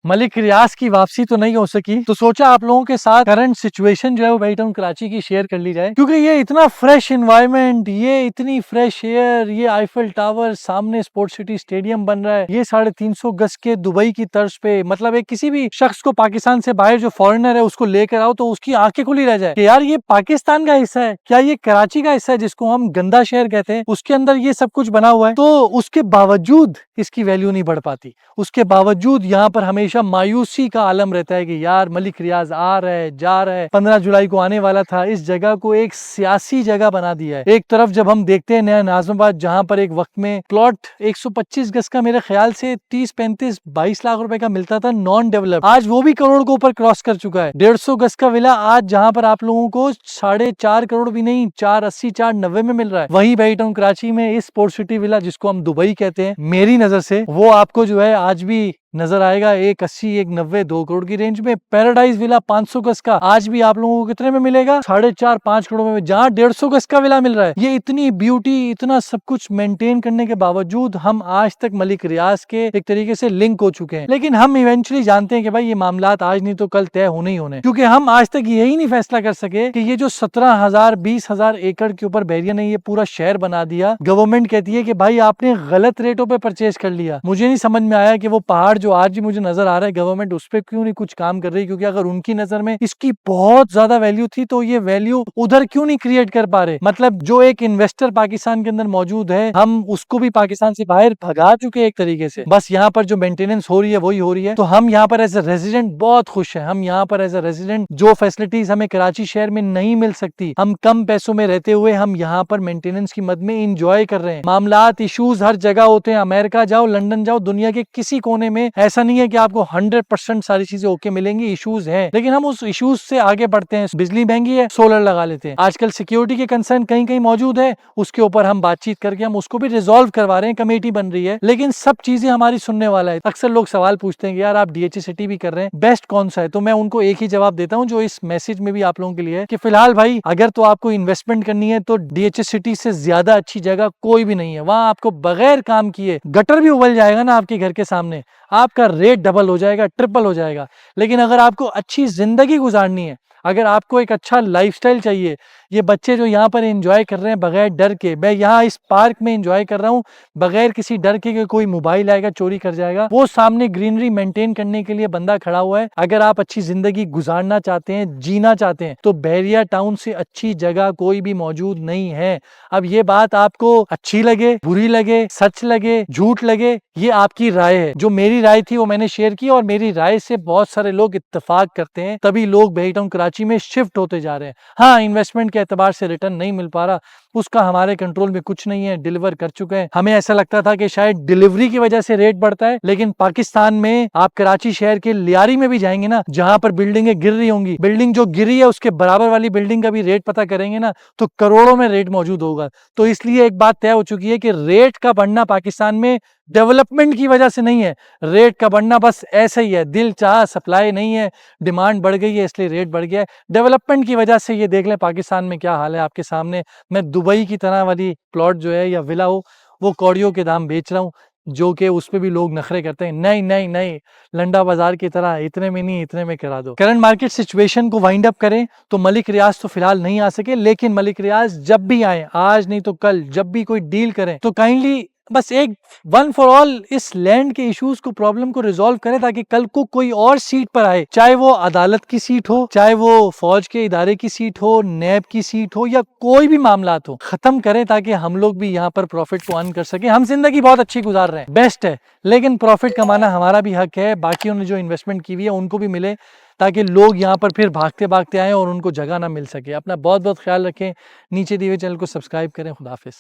मलिक रियाज की वापसी तो नहीं हो सकी, तो सोचा आप लोगों के साथ करंट सिचुएशन जो है वो बैठा हूँ कराची की शेयर कर ली जाए, क्योंकि ये इतना फ्रेश एनवायरनमेंट, ये इतनी फ्रेश एयर, ये आईफल टावर, सामने स्पोर्ट्स सिटी स्टेडियम बन रहा है, ये 350 गज के दुबई की तर्ज पे, मतलब एक किसी भी शख्स को पाकिस्तान से बाहर जो फॉरेनर है उसको लेकर आओ तो उसकी आंखें खुली रह जाए कि यार ये पाकिस्तान का हिस्सा है, क्या ये कराची का हिस्सा है जिसको हम गंदा शहर कहते हैं, उसके अंदर ये सब कुछ बना हुआ है। तो उसके बावजूद इसकी वैल्यू नहीं बढ़ पाती, उसके बावजूद यहाँ पर हमेशा मायूसी का आलम रहता है कि यार मलिक रियाज आ रहा है, जा रहा है, 15 जुलाई को आने वाला था। इस जगह को एक सियासी जगह बना दिया है। एक तरफ जब हम देखते हैं नया नाज़िमाबाद, जहां पर एक वक्त में प्लॉट 125 गज का मेरे ख्याल से 30-35-22 लाख रुपए का मिलता था नॉन डेवलप, आज वो भी करोड़ को ऊपर क्रॉस कर चुका है। 150 गज का विला आज जहां पर आप लोगों को 4.5 करोड़ भी नहीं, 480 490 में मिल रहा है। वही बैठा हूँ कराची में इस स्पोर्ट सिटी विला जिसको हम दुबई कहते हैं, मेरी नजर से वो आपको जो है आज भी नजर आएगा 180 190 2 करोड़ की रेंज में। पैराडाइज विला 500 गज का आज भी आप लोगों को कितने में मिलेगा? 4.5-5 करोड़ में, जहां 150 गज का विला मिल रहा है। ये इतनी ब्यूटी, इतना सब कुछ मेंटेन करने के बावजूद हम आज तक मलिक रियाज के एक तरीके से लिंक हो चुके हैं। लेकिन हम इवेंचुअली जानते हैं कि भाई ये मामलात आज नहीं तो कल तय होने ही होने, क्योंकि हम आज तक यही नहीं फैसला कर सके कि ये जो 17,000-20,000 एकड़ के ऊपर बैरिया ने ये पूरा शहर बना दिया, गवर्नमेंट कहती है कि भाई आपने गलत रेटों पे परचेज कर लिया। मुझे नहीं समझ में आया कि वो पहाड़ जो आज भी मुझे नजर आ रहा है गवर्नमेंट उस पर क्यों नहीं कुछ काम कर रही, क्योंकि अगर उनकी नजर में इसकी बहुत ज्यादा वैल्यू थी तो ये वैल्यू उधर क्यों नहीं क्रिएट कर पा रहे। मतलब जो एक इन्वेस्टर पाकिस्तान के अंदर मौजूद है, हम उसको भी पाकिस्तान से बाहर भगा चुके एक तरीके से, बस यहाँ पर जो मेंटेनेंस हो रही है वही हो रही है। तो हम यहाँ पर एज ए रेजिडेंट बहुत खुश है। हम यहाँ पर एज ए रेजिडेंट जो फैसिलिटीज हमें कराची शहर में नहीं मिल सकती, हम कम पैसों में रहते हुए हम यहाँ पर मेंटेनेंस की मद में इंजॉय कर रहे हैं। मामलात इश्यूज हर जगह होते हैं, अमेरिका जाओ, लंदन जाओ, दुनिया के किसी कोने में ऐसा नहीं है कि आपको 100% सारी चीजें ओके मिलेंगी। इश्यूज हैं, लेकिन हम उस इश्यूज से आगे बढ़ते हैं। बिजली महंगी है, सोलर लगा लेते हैं। आजकल सिक्योरिटी के कंसर्न कहीं कहीं मौजूद है, उसके ऊपर हम बातचीत करके हम उसको भी रिजॉल्व करवा रहे हैं, कमेटी बन रही है। लेकिन सब चीजें हमारी सुनने वाला है। अक्सर लोग सवाल पूछते हैं कि यार आप डीएचए सिटी भी कर रहे हैं, बेस्ट कौन सा है? तो मैं उनको एक ही जवाब देता हूं जो इस मैसेज में भी आप लोगों के लिए है कि फिलहाल भाई अगर तो आपको इन्वेस्टमेंट करनी है तो डीएचए सिटी से ज्यादा अच्छी जगह कोई भी नहीं है। वहां आपको बगैर काम किए गटर भी उबल जाएगा ना आपके घर के सामने, आपका रेट डबल हो जाएगा, ट्रिपल हो जाएगा। लेकिन अगर आपको अच्छी जिंदगी गुजारनी है, अगर आपको एक अच्छा लाइफस्टाइल चाहिए, ये बच्चे जो यहाँ पर एंजॉय कर रहे हैं बगैर डर के, मैं यहाँ इस पार्क में एंजॉय कर रहा हूँ बगैर किसी डर के कि कोई मोबाइल आएगा चोरी कर जाएगा, वो सामने ग्रीनरी मेंटेन करने के लिए बंदा खड़ा हुआ है। अगर आप अच्छी जिंदगी गुजारना चाहते हैं, जीना चाहते हैं, तो बैरिया टाउन से अच्छी जगह कोई भी मौजूद नहीं है। अब ये बात आपको अच्छी लगे, बुरी लगे, सच लगे, झूठ लगे, ये आपकी राय है। जो मेरी राय थी वो मैंने शेयर की, और मेरी राय से बहुत सारे लोग इत्तेफाक करते हैं, तभी लोग बेहटाउन कराची में शिफ्ट होते जा रहे हैं। हाँ, इन्वेस्टमेंट के एतबार से रिटर्न नहीं मिल पा रहा, उसका हमारे कंट्रोल में कुछ नहीं है, डिलीवर कर चुके हैं। हमें ऐसा लगता था कि शायद डिलीवरी की वजह से रेट बढ़ता है, लेकिन पाकिस्तान में आप कराची शहर के लियारी में भी जाएंगे ना, जहां पर बिल्डिंगें गिर रही होंगी, बिल्डिंग जो गिरी है उसके बराबर वाली बिल्डिंग का भी रेट पता करेंगे ना तो करोड़ों में रेट मौजूद होगा। तो इसलिए एक बात तय हो चुकी है कि रेट का बढ़ना पाकिस्तान में डेवलपमेंट की वजह से नहीं है, रेट का बढ़ना बस ऐसे ही है, दिल चाह सप्लाई नहीं है, डिमांड बढ़ गई है इसलिए रेट बढ़ गया है। डेवलपमेंट की वजह से ये देख लें पाकिस्तान में क्या हाल है आपके सामने। मैं दुबई की तरह वाली प्लॉट जो है या विला हो वो कौड़ियों के दाम बेच रहा हूँ, जो कि उस पे भी लोग नखरे करते हैं, नहीं नहीं नहीं, लंडा बाजार की तरह इतने में नहीं, इतने में करा दो। करंट मार्केट सिचुएशन को वाइंड अप करें तो मलिक रियाज तो फिलहाल नहीं आ सके, लेकिन मलिक रियाज जब भी आए, आज नहीं तो कल, जब भी कोई डील करें तो काइंडली बस एक वन फॉर ऑल इस लैंड के इश्यूज को, प्रॉब्लम को रिजॉल्व करें, ताकि कल को कोई और सीट पर आए, चाहे वो अदालत की सीट हो, चाहे वो फौज के इदारे की सीट हो, नैब की सीट हो, या कोई भी मामला हो, खत्म करें ताकि हम लोग भी यहाँ पर प्रॉफिट को अर्न कर सके। हम जिंदगी बहुत अच्छी गुजार रहे हैं, बेस्ट है, लेकिन प्रॉफिट कमाना हमारा भी हक है, बाकियों ने जो इन्वेस्टमेंट की हुई है उनको भी मिले, ताकि लोग यहाँ पर फिर भागते भागते आए और उनको जगह ना मिल सके। अपना बहुत बहुत ख्याल रखें, नीचे दिए हुए चैनल को सब्सक्राइब करें। खुदा हाफिज।